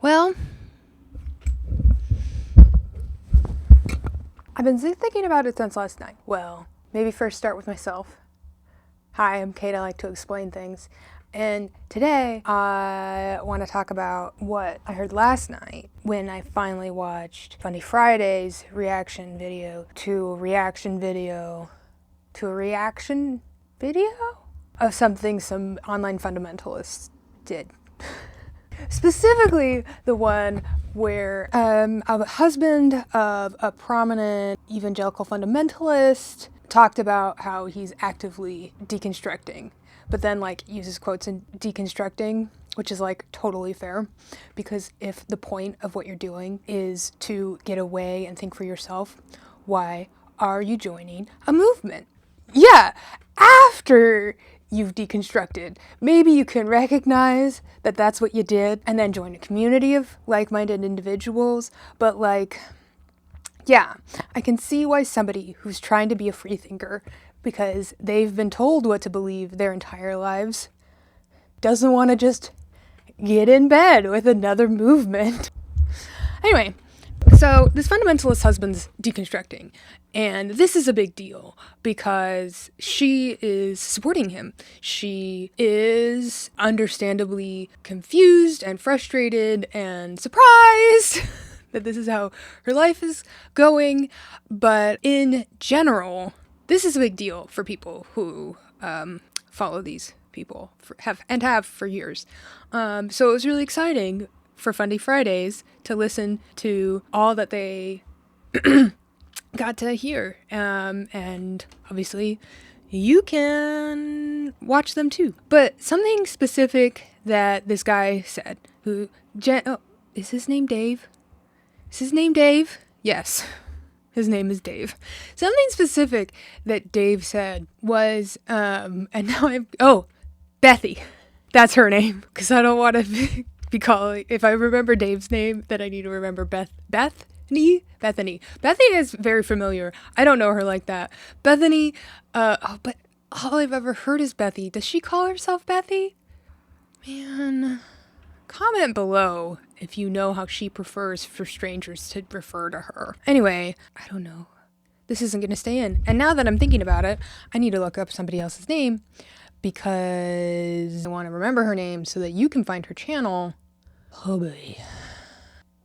Well, I've been thinking about it since last night. Well, maybe first start with myself. Hi, I'm Kate. I like to explain things. And today I want to talk about what I heard last night when I finally watched Fundie Fridays reaction video to a reaction video to a reaction video of something some online fundamentalists did. Specifically, the one where a husband of a prominent evangelical fundamentalist talked about how he's actively deconstructing, but then uses quotes in deconstructing, which is totally fair, because if the point of what you're doing is to get away and think for yourself, why are you joining a movement? Yeah, after you've deconstructed, maybe you can recognize that that's what you did and then join a community of like-minded individuals. But yeah, I can see why somebody who's trying to be a free thinker because they've been told what to believe their entire lives doesn't want to just get in bed with another movement. Anyway, so this fundamentalist husband's deconstructing, and this is a big deal because she is supporting him. She is understandably confused and frustrated and surprised that this is how her life is going, but in general, this is a big deal for people who follow these people have for years. So it was really exciting for Fundie Fridays to listen to all that they got to hear. And obviously you can watch them too. But something specific that this guy said, is his name Dave? Is his name Dave? Yes. His name is Dave. Something specific that Dave said was, Bethy. That's her name. Because I don't want to be calling, if I remember Dave's name, then I need to remember Bethany. Bethany is very familiar. I don't know her like that. Bethany, but all I've ever heard is Bethy. Does she call herself Bethy? Man, comment below if you know how she prefers for strangers to refer to her. Anyway, I don't know. This isn't going to stay in. And now that I'm thinking about it, I need to look up somebody else's name because I want to remember her name so that you can find her channel. Oh boy.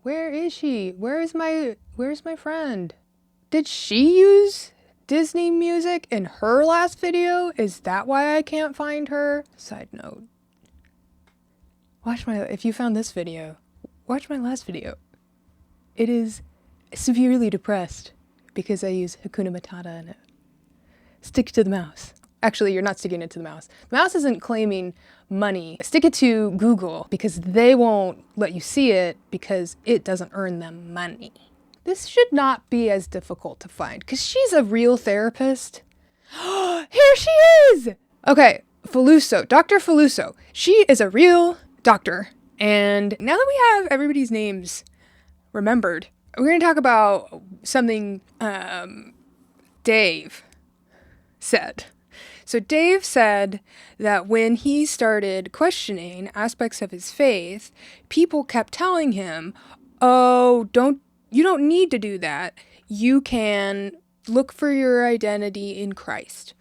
Where is she? Where's my friend? Did she use Disney music in her last video? Is that why I can't find her? Side note. If you found this video, watch my last video. It is severely depressed because I use Hakuna Matata in it. Stick to the mouse. Actually, you're not sticking it to the mouse. The mouse isn't claiming money. Stick it to Google because they won't let you see it because it doesn't earn them money. This should not be as difficult to find because she's a real therapist. Here she is! Okay, Faluso, Dr. Faluso. She is a real doctor. And now that we have everybody's names remembered, we're going to talk about something Dave said. So Dave said that when he started questioning aspects of his faith, people kept telling him, you don't need to do that. You can look for your identity in Christ.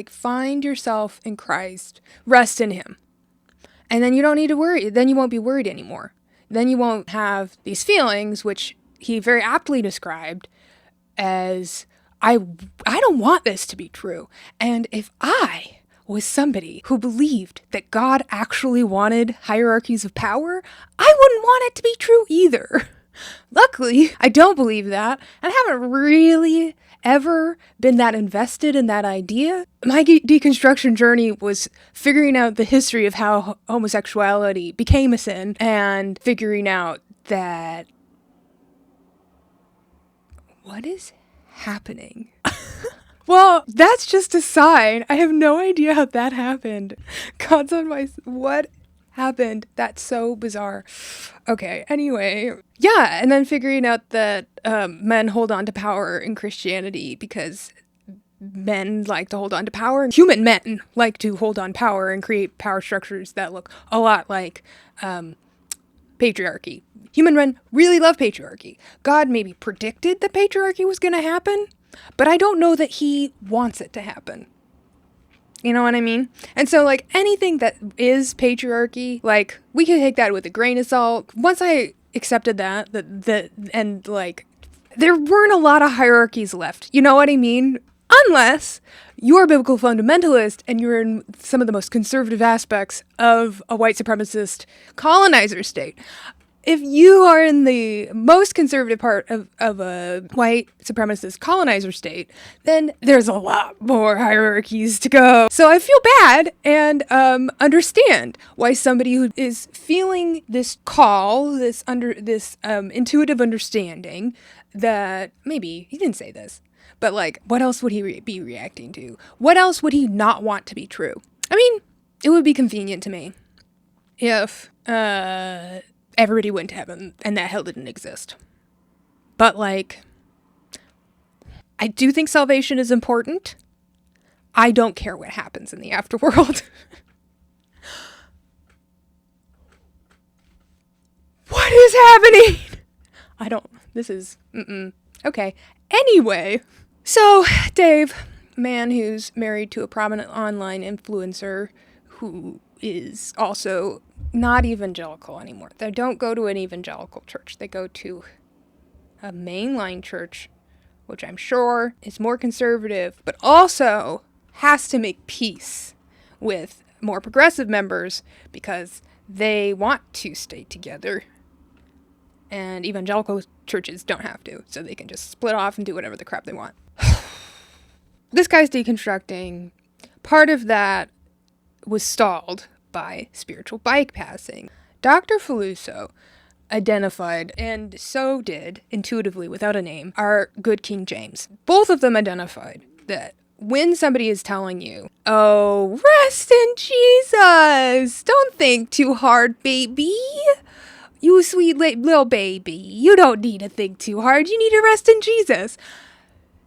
Find yourself in Christ. Rest in him. And then you don't need to worry. Then you won't be worried anymore. Then you won't have these feelings, which he very aptly described as, I don't want this to be true. And if I was somebody who believed that God actually wanted hierarchies of power, I wouldn't want it to be true either. Luckily, I don't believe that, and I haven't really ever been that invested in that idea. My deconstruction journey was figuring out the history of how homosexuality became a sin and figuring out that what is happening? Well, that's just a sign. I have no idea how that happened. God's on my... What happened? That's so bizarre. Okay, anyway. Yeah, and then figuring out that men hold on to power in Christianity because men like to hold on to power, and human men like to hold on power and create power structures that look a lot like patriarchy. Human men really love patriarchy. God maybe predicted that patriarchy was going to happen, but I don't know that he wants it to happen. You know what I mean? And so, like, anything that is patriarchy, like, we can take that with a grain of salt. Once I accepted that, and, like, there weren't a lot of hierarchies left. You know what I mean? Unless you're a biblical fundamentalist and you're in some of the most conservative aspects of a white supremacist colonizer state. If you are in the most conservative part of a white supremacist colonizer state, then there's a lot more hierarchies to go. So I feel bad and understand why somebody who is feeling this call, this intuitive understanding that maybe he didn't say this, but like, what else would he be reacting to? What else would he not want to be true? I mean, it would be convenient to me if everybody went to heaven and that hell didn't exist. But like, I do think salvation is important. I don't care what happens in the afterworld. What is happening? Okay. Anyway, so Dave, a man who's married to a prominent online influencer who is also not evangelical anymore. They don't go to an evangelical church. They go to a mainline church, which I'm sure is more conservative, but also has to make peace with more progressive members because they want to stay together. And evangelical churches don't have to, so they can just split off and do whatever the crap they want. This guy's deconstructing. Part of that was stalled by spiritual bypassing. Dr. Faluso identified, and so did, intuitively, without a name, our good King James. Both of them identified that when somebody is telling you, oh, rest in Jesus, don't think too hard, baby. You sweet little baby, you don't need to think too hard, you need to rest in Jesus.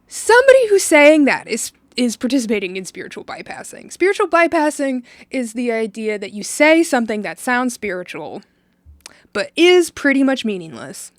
Somebody who's saying that is participating in spiritual bypassing. Spiritual bypassing is the idea that you say something that sounds spiritual, but is pretty much meaningless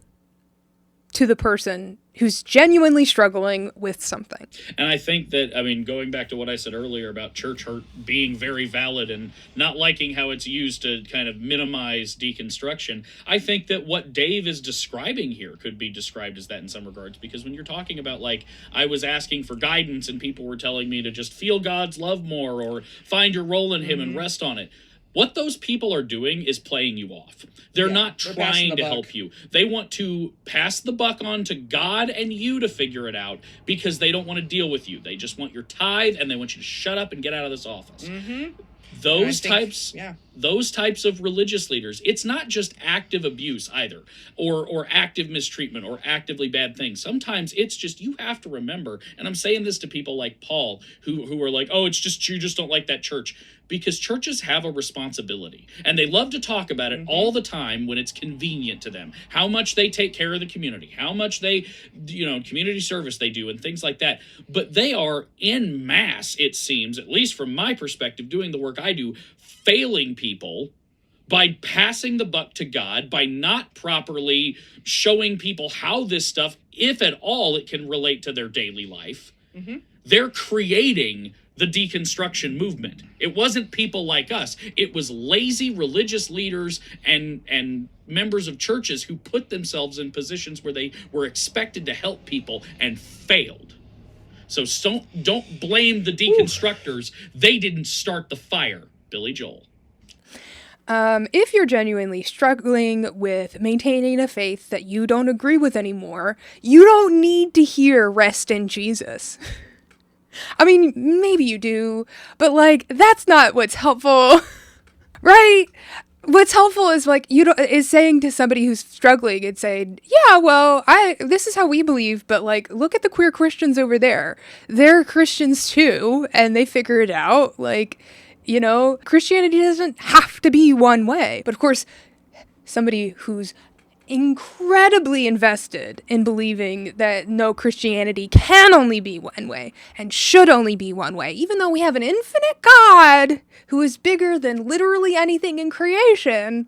to the person who's genuinely struggling with something. And I think that, I mean, going back to what I said earlier about church hurt being very valid and not liking how it's used to kind of minimize deconstruction, I think that what Dave is describing here could be described as that in some regards, because when you're talking about, like, I was asking for guidance and people were telling me to just feel God's love more or find your role in him and rest on it. What those people are doing is playing you off. They're not trying to help you. They want to pass the buck on to God and you to figure it out because they don't want to deal with you. They just want your tithe and they want you to shut up and get out of this office. Mm-hmm. Those types of religious leaders, it's not just active abuse either, or active mistreatment or actively bad things. Sometimes it's just, you have to remember, and I'm saying this to people like Paul, who are like, oh, it's just, you just don't like that church. Because churches have a responsibility, and they love to talk about it all the time when it's convenient to them. How much they take care of the community, how much they, community service they do, and things like that. But they are en masse, it seems, at least from my perspective, doing the work I do, failing people by passing the buck to God, by not properly showing people how this stuff, if at all, it can relate to their daily life. Mm-hmm. They're creating the deconstruction movement. It wasn't people like us. It was lazy religious leaders and members of churches who put themselves in positions where they were expected to help people and failed. So don't blame the deconstructors. They didn't start the fire. Billy Joel. If you're genuinely struggling with maintaining a faith that you don't agree with anymore, you don't need to hear rest in Jesus. I mean, maybe you do, but like, that's not what's helpful, right? What's helpful is like, is saying to somebody who's struggling and saying, yeah, well, this is how we believe, but like, look at the queer Christians over there. They're Christians too, and they figure it out. Like, Christianity doesn't have to be one way. But of course, somebody who's incredibly invested in believing that no, Christianity can only be one way and should only be one way, even though we have an infinite God who is bigger than literally anything in creation,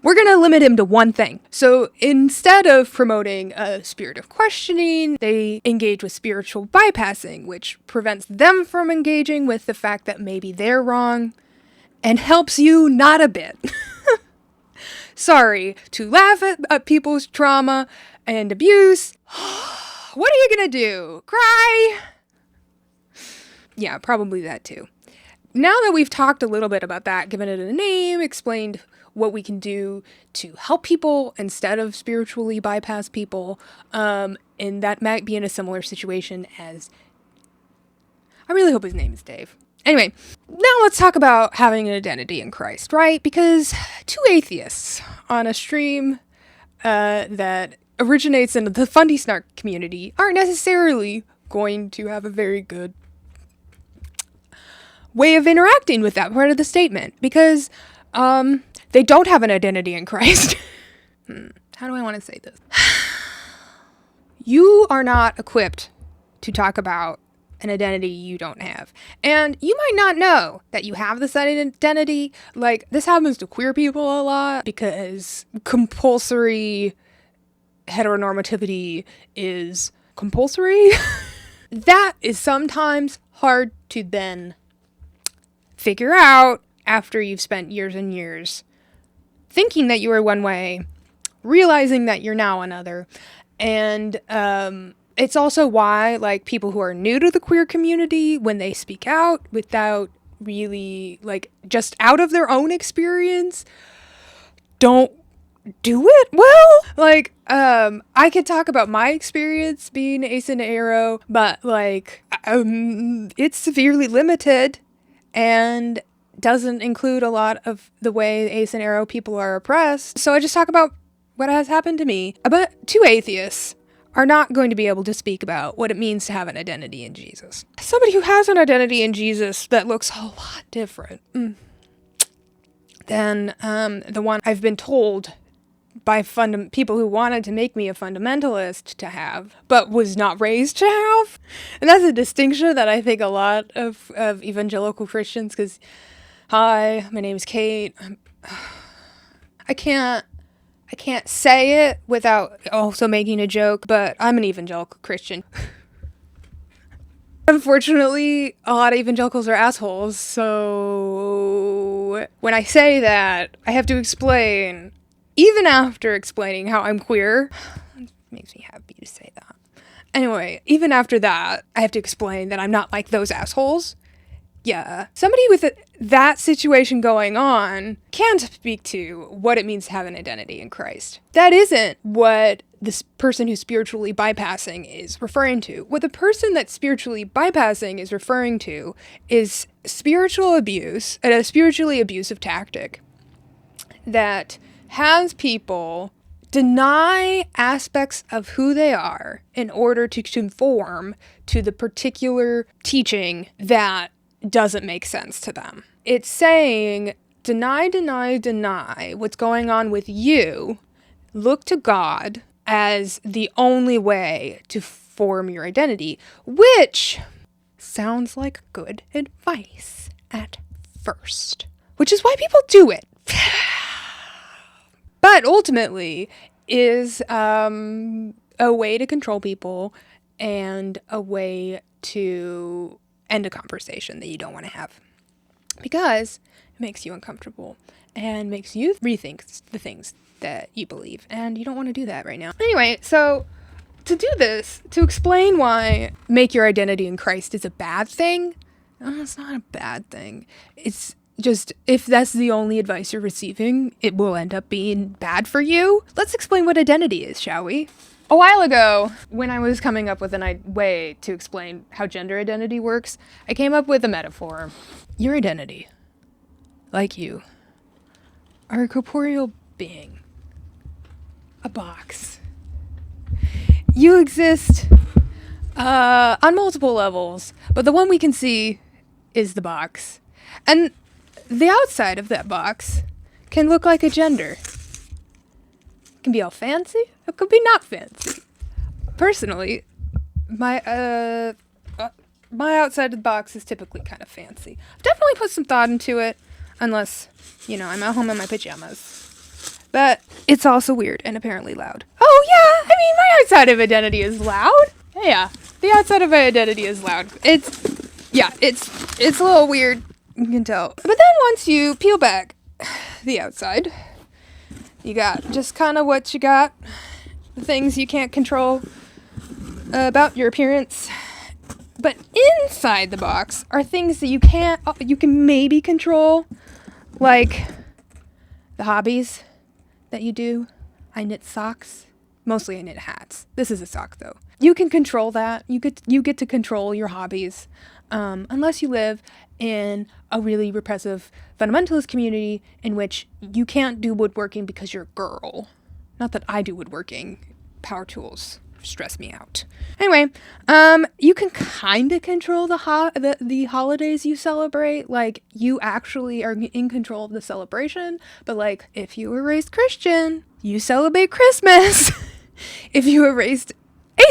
We're going to limit him to one thing. So instead of promoting a spirit of questioning, they engage with spiritual bypassing, which prevents them from engaging with the fact that maybe they're wrong and helps you not a bit. Sorry, to laugh at people's trauma and abuse. What are you going to do? Cry? Yeah, probably that too. Now that we've talked a little bit about that, given it a name, explained what we can do to help people instead of spiritually bypass people, and that might be in a similar situation as... I really hope his name is Dave. Anyway, now let's talk about having an identity in Christ, right? Because two atheists on a stream that originates in the Fundie Snark community aren't necessarily going to have a very good way of interacting with that part of the statement, because they don't have an identity in Christ. How do I want to say this? You are not equipped to talk about an identity you don't have. And you might not know that you have this identity. Like, this happens to queer people a lot because compulsory heteronormativity is compulsory. That is sometimes hard to then figure out after you've spent years and years thinking that you were one way, realizing that you're now another. And it's also why, like, people who are new to the queer community, when they speak out without really, like, just out of their own experience, don't do it well. Like, I could talk about my experience being ace and aro, but, like, it's severely limited and doesn't include a lot of the way ace and aro people are oppressed. So I just talk about what has happened to me. But two atheists are not going to be able to speak about what it means to have an identity in Jesus. Somebody who has an identity in Jesus that looks a lot different than the one I've been told by people who wanted to make me a fundamentalist to have, but was not raised to have. And that's a distinction that I think a lot of evangelical Christians, because, hi, my name is Kate. I can't say it without also making a joke, but I'm an evangelical Christian. Unfortunately, a lot of evangelicals are assholes, so when I say that, I have to explain, even after explaining how I'm queer. It makes me happy to say that. Anyway, even after that, I have to explain that I'm not like those assholes. Yeah. Somebody with that situation going on can't speak to what it means to have an identity in Christ. That isn't what this person who's spiritually bypassing is referring to. What the person that's spiritually bypassing is referring to is spiritual abuse, and a spiritually abusive tactic that has people deny aspects of who they are in order to conform to the particular teaching that doesn't make sense to them. It's saying, deny what's going on with you. Look to God as the only way to form your identity, which sounds like good advice at first, which is why people do it. But ultimately is a way to control people and a way to end a conversation that you don't want to have, because it makes you uncomfortable and makes you rethink the things that you believe, and you don't want to do that right now. Anyway, so to do this, to explain why make your identity in Christ is a bad thing, it's not a bad thing. It's just, if that's the only advice you're receiving, it will end up being bad for you. Let's explain what identity is, shall we? A while ago, when I was coming up with a way to explain how gender identity works, I came up with a metaphor. Your identity, like you, are a corporeal being. A box. You exist on multiple levels, but the one we can see is the box. And the outside of that box can look like a gender. It can be all fancy, it could be not fancy. Personally, my outside of the box is typically kind of fancy. I've definitely put some thought into it, unless, I'm at home in my pajamas. But it's also weird and apparently loud. Oh yeah, I mean, my outside of identity is loud. Yeah, the outside of my identity is loud. It's a little weird, you can tell. But then once you peel back the outside, you got just kind of what you got. The things you can't control about your appearance. But inside the box are things that you can maybe control, like the hobbies that you do. I knit socks. Mostly I knit hats. This is a sock though. You can control that. You get to control your hobbies, unless you live in a really repressive fundamentalist community in which you can't do woodworking because you're a girl. Not that I do woodworking. Power tools stress me out. Anyway, you can kind of control the holidays you celebrate. Like, you actually are in control of the celebration. But like, if you were raised Christian, you celebrate Christmas. If you were raised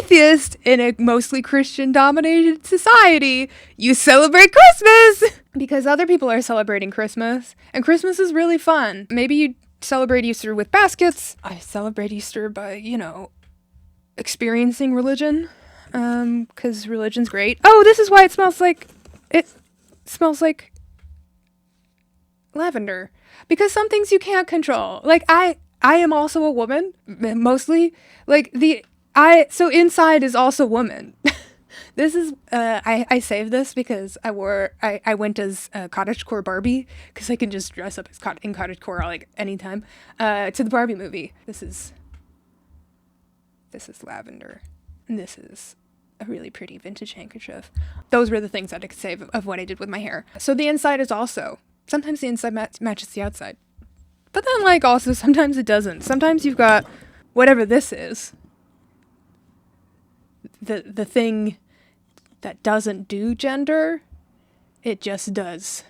atheist in a mostly Christian-dominated society, you celebrate Christmas because other people are celebrating Christmas, and Christmas is really fun. Maybe you celebrate Easter with baskets. I celebrate Easter by, experiencing religion, because religion's great. Oh, this is why it smells like lavender, because some things you can't control. Like, I am also a woman, mostly. Like, so inside is also woman. This is, I saved this because I went as cottagecore Barbie, because I can just dress up as in cottagecore like anytime, to the Barbie movie. This is lavender, and this is a really pretty vintage handkerchief. Those were the things that I could save of what I did with my hair. So the inside is also, sometimes the inside matches the outside. But then, like, also sometimes it doesn't. Sometimes you've got whatever this is. The thing that doesn't do gender, it just does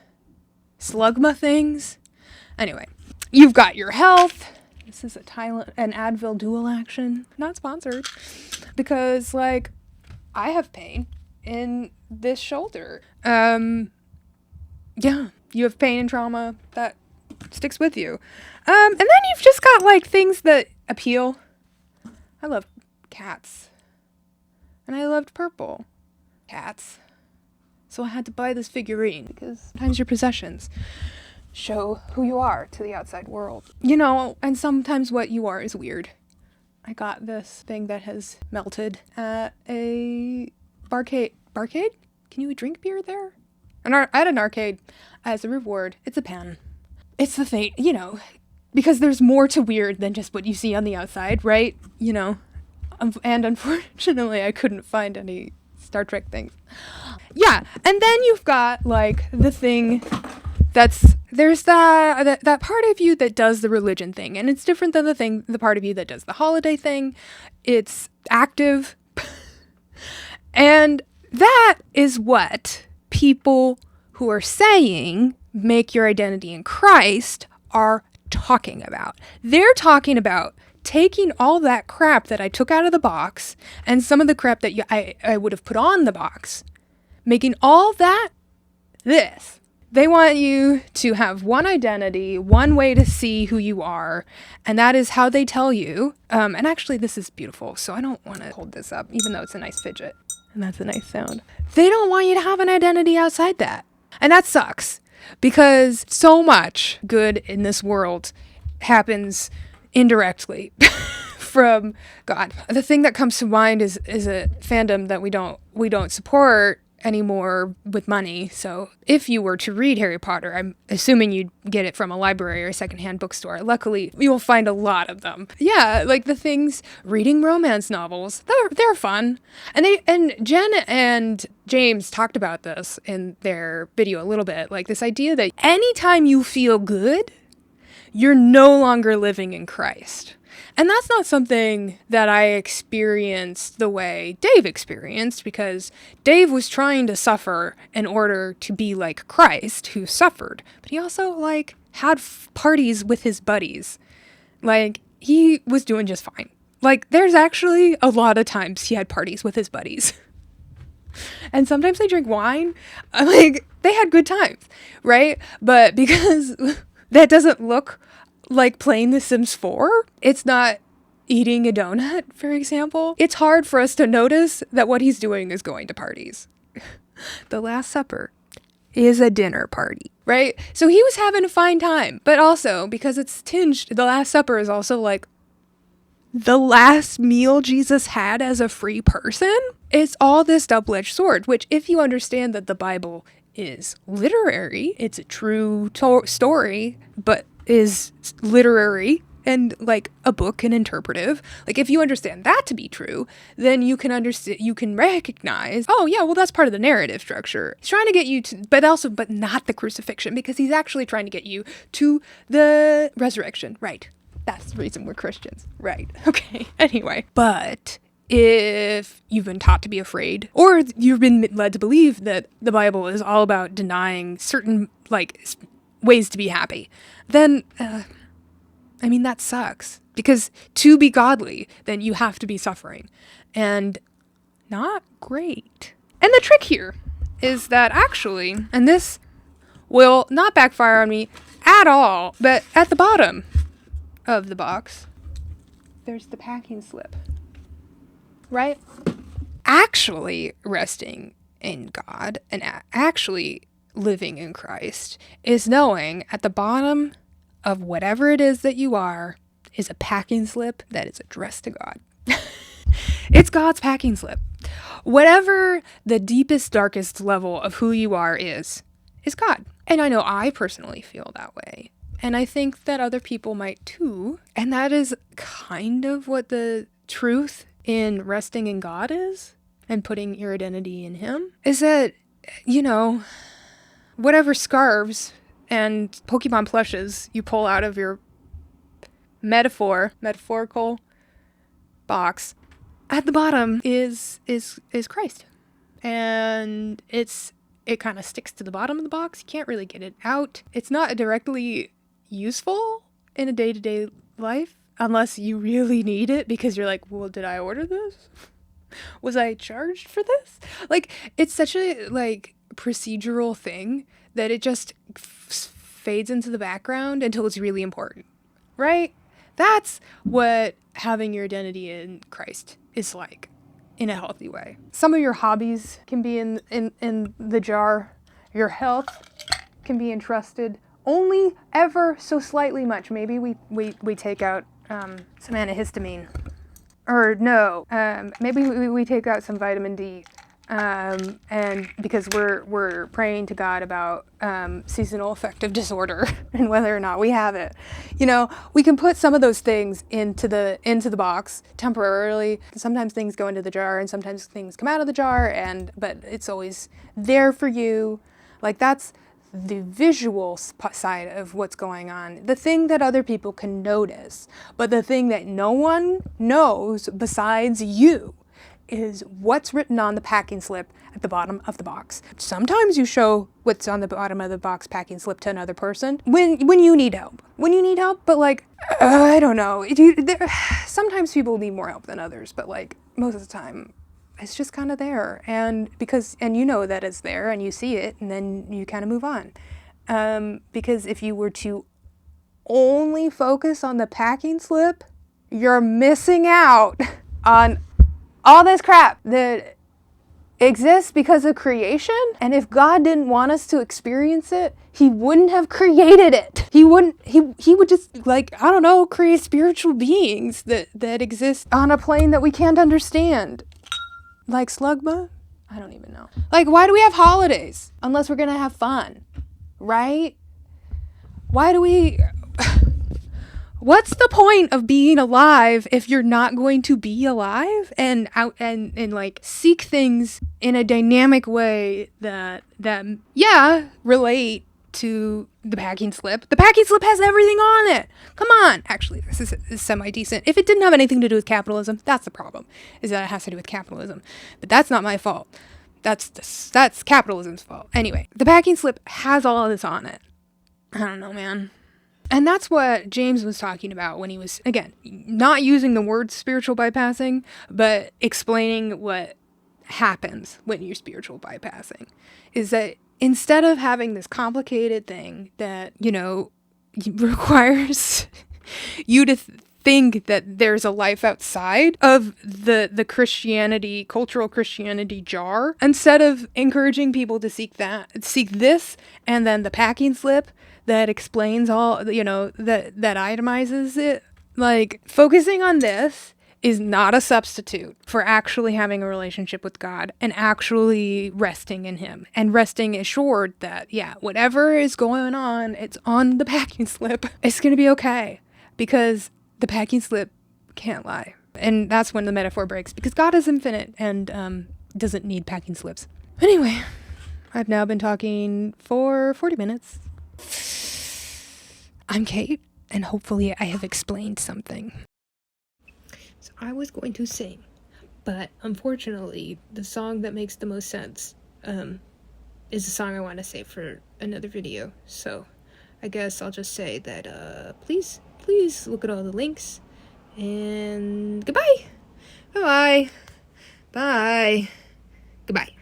slugma things. Anyway, you've got your health. This is an Advil dual action. Not sponsored. Because, like, I have pain in this shoulder. Yeah, you have pain and trauma that sticks with you. And then you've just got, like, things that appeal. I love cats. And I loved purple cats. So I had to buy this figurine, because sometimes your possessions show who you are to the outside world. And sometimes what you are is weird. I got this thing that has melted at a barcade. Barcade? Can you drink beer there? At an arcade as a reward. It's a pen. It's the thing, because there's more to weird than just what you see on the outside, right? And unfortunately, I couldn't find any Star Trek things. Yeah, and then you've got, like, the thing there's that part of you that does the religion thing, and it's different than the part of you that does the holiday thing. It's active. And that is what people who are saying make your identity in Christ are talking about. They're talking about taking all that crap that I took out of the box and some of the crap that I would have put on the box, making all that this. They want you to have one identity, one way to see who you are, and that is how they tell you. And actually, this is beautiful, so I don't want to hold this up, even though it's a nice fidget. And that's a nice sound. They don't want you to have an identity outside that. And that sucks, because so much good in this world happens indirectly from God. The thing that comes to mind is a fandom that we don't support anymore with money. So if you were to read Harry Potter, I'm assuming you'd get it from a library or a secondhand bookstore. Luckily, you'll find a lot of them. Yeah, like the things, reading romance novels, they're fun. And Jen and James talked about this in their video a little bit, like this idea that anytime you feel good, you're no longer living in Christ. And that's not something that I experienced the way Dave experienced, because Dave was trying to suffer in order to be like Christ, who suffered. But he also, like, had parties with his buddies. Like, he was doing just fine. Like, there's actually a lot of times he had parties with his buddies. And sometimes they drink wine. Like, they had good times, right? But because that doesn't look like playing The Sims 4. It's not eating a donut, for example. It's hard for us to notice that what he's doing is going to parties. The Last Supper is a dinner party, right? So he was having a fine time, but also because it's tinged, the Last Supper is also like the last meal Jesus had as a free person. It's all this double-edged sword, which if you understand that the Bible is literary, it's a true story, but is literary and like a book and interpretive. Like if you understand that to be true, then you can understand, you can recognize, oh yeah, well that's part of the narrative structure. He's trying to get you to, but not the crucifixion, because he's actually trying to get you to the resurrection, right? That's the reason we're Christians, right? Okay, anyway. But if you've been taught to be afraid, or you've been led to believe that the Bible is all about denying certain, like, ways to be happy, then, I mean, that sucks. Because to be godly, then you have to be suffering. And not great. And the trick here is that actually, and this will not backfire on me at all, but at the bottom of the box, there's the packing slip. Right? Actually resting in God and actually living in Christ is knowing at the bottom of whatever it is that you are is a packing slip that is addressed to God. It's God's packing slip. Whatever the deepest, darkest level of who you are is God. And I know I personally feel that way. And I think that other people might too. And that is kind of what the truth in resting in God is, and putting your identity in Him, is that, you know, whatever scarves and Pokemon plushes you pull out of your metaphorical box, at the bottom is Christ. And it kind of sticks to the bottom of the box. You can't really get it out. It's not directly useful in a day-to-day life unless you really need it, because you're like, well, did I order this? Was I charged for this? Like, it's such a, like, procedural thing that it just fades into the background until it's really important, right? That's what having your identity in Christ is like, in a healthy way. Some of your hobbies can be in the jar. Your health can be entrusted only ever so slightly much. Maybe we take out some antihistamine, or no, maybe we take out some vitamin D, and because we're praying to God about seasonal affective disorder and whether or not we have it. You know, we can put some of those things into the box temporarily. Sometimes things go into the jar, and sometimes things come out of the jar, but it's always there for you. Like, that's the visual side of what's going on, the thing that other people can notice, but the thing that no one knows besides you is what's written on the packing slip at the bottom of the box. Sometimes you show what's on the bottom of the box packing slip to another person when you need help. But like, I don't know. Sometimes people need more help than others, but like most of the time, it's just kind of there, and you know that it's there, and you see it, and then you kind of move on. Because if you were to only focus on the packing slip, you're missing out on all this crap that exists because of creation. And if God didn't want us to experience it, He wouldn't have created it. He would just, like, I don't know, create spiritual beings that exist on a plane that we can't understand. Like Slugma? I don't even know. Like, why do we have holidays unless we're gonna have fun, right? What's the point of being alive if you're not going to be alive and out and like seek things in a dynamic way that relate to the packing slip? The packing slip has everything on it. Come on. Actually, this is semi-decent. If it didn't have anything to do with capitalism, that's the problem, is that it has to do with capitalism. But that's not my fault. That's capitalism's fault. Anyway, the packing slip has all of this on it. I don't know, man. And that's what James was talking about when he was, again, not using the word spiritual bypassing, but explaining what happens when you're spiritual bypassing, is that instead of having this complicated thing that, you know, requires you to think that there's a life outside of the Christianity, cultural Christianity jar, instead of encouraging people to seek this, and then the packing slip that explains all, that itemizes it. Like, focusing on this is not a substitute for actually having a relationship with God and actually resting in Him and resting assured that, yeah, whatever is going on, it's on the packing slip. It's going to be okay, because the packing slip can't lie. And that's when the metaphor breaks, because God is infinite and doesn't need packing slips. Anyway, I've now been talking for 40 minutes. I'm Kate, and hopefully I have explained something. So I was going to sing, but unfortunately, the song that makes the most sense is the song I want to save for another video. So I guess I'll just say that please look at all the links, and goodbye. Bye. Bye. Goodbye.